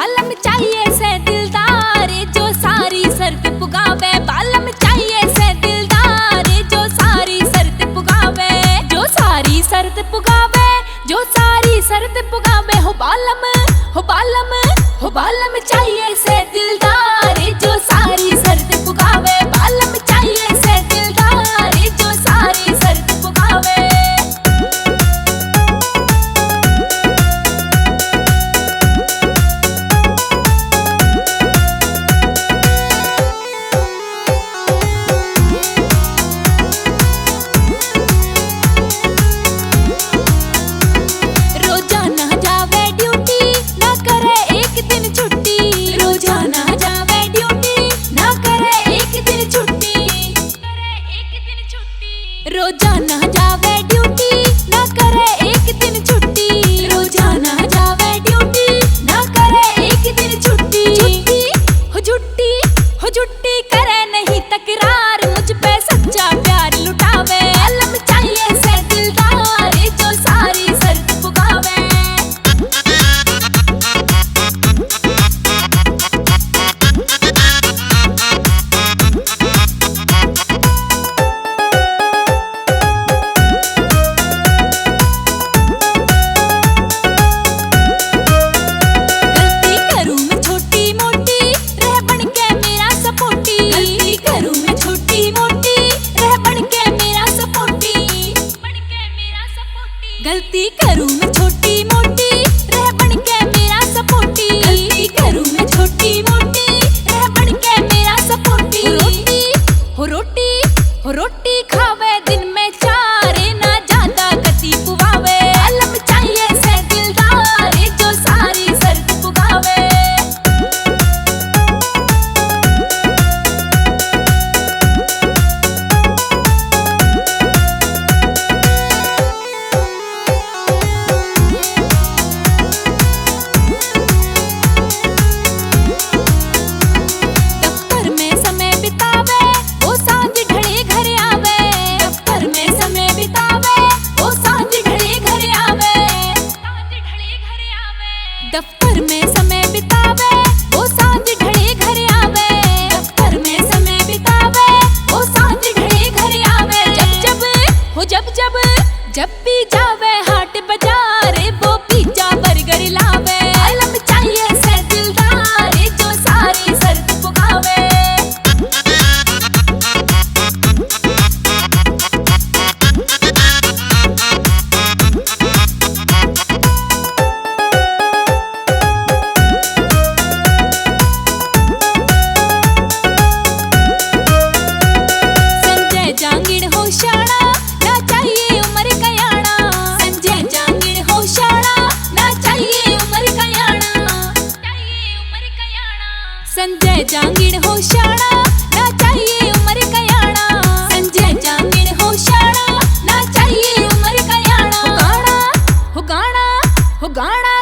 बालम चाहिए से दिलदार जो सारी शर्त पुगावे। बालम चाहिए से दिलदार जो सारी शर्त पुगावे। जो सारी शर्त पुगावे, जो सारी शर्त पुगावे। हो बालम, हो बालम, हो बालम चाहिए से दिलदार जो सारी शर्त पुगावे। बालम चाहिए से दिलदार जो सारी शर्त पुगावे। रोजाना जावे ड्यूटी ना करे एक दिन छुट्टी। रोजाना जावे ड्यूटी ना करे एक दिन छुट्टी। छुट्टी हो झुट्टी, हो झुट्टी करे नहीं तकरार। मुझ पे सच्चा प्यार लुटावे। बालम चाहिए से दिलदार जो सारी शर्त पुगावे। गलती करूं मैं छोटी मोटी रह बन के मेरा सपोर्टी। गलती करूं मैं छोटी मोटी रह बन के मेरा सपोर्टी। रोटी हो रोटी, हो रोटी खावे दिन में चार ना ज्यादा गति पुगावे। बालम चाहिए से दिलदार जो सारी शर्त पुगावे। दफ्तर में समय बितावे वो सांझ ढले घर आवे। दफ्तर में समय बितावे वो सांझ ढले घर आवे। जब जब हो जब भी जावे हाट बाजार वो पिज्जा बर्गर लावे। बालम चाहिए से दिलदार जो सारी शर्त पुगावे। संजय जांगीड़ होशियारा ना चाहिए उम्र कयाना। संजय जांगीड़ होशियारा ना चाहिए उम्र कयाना। हो गाना, हो गाना, हो गाना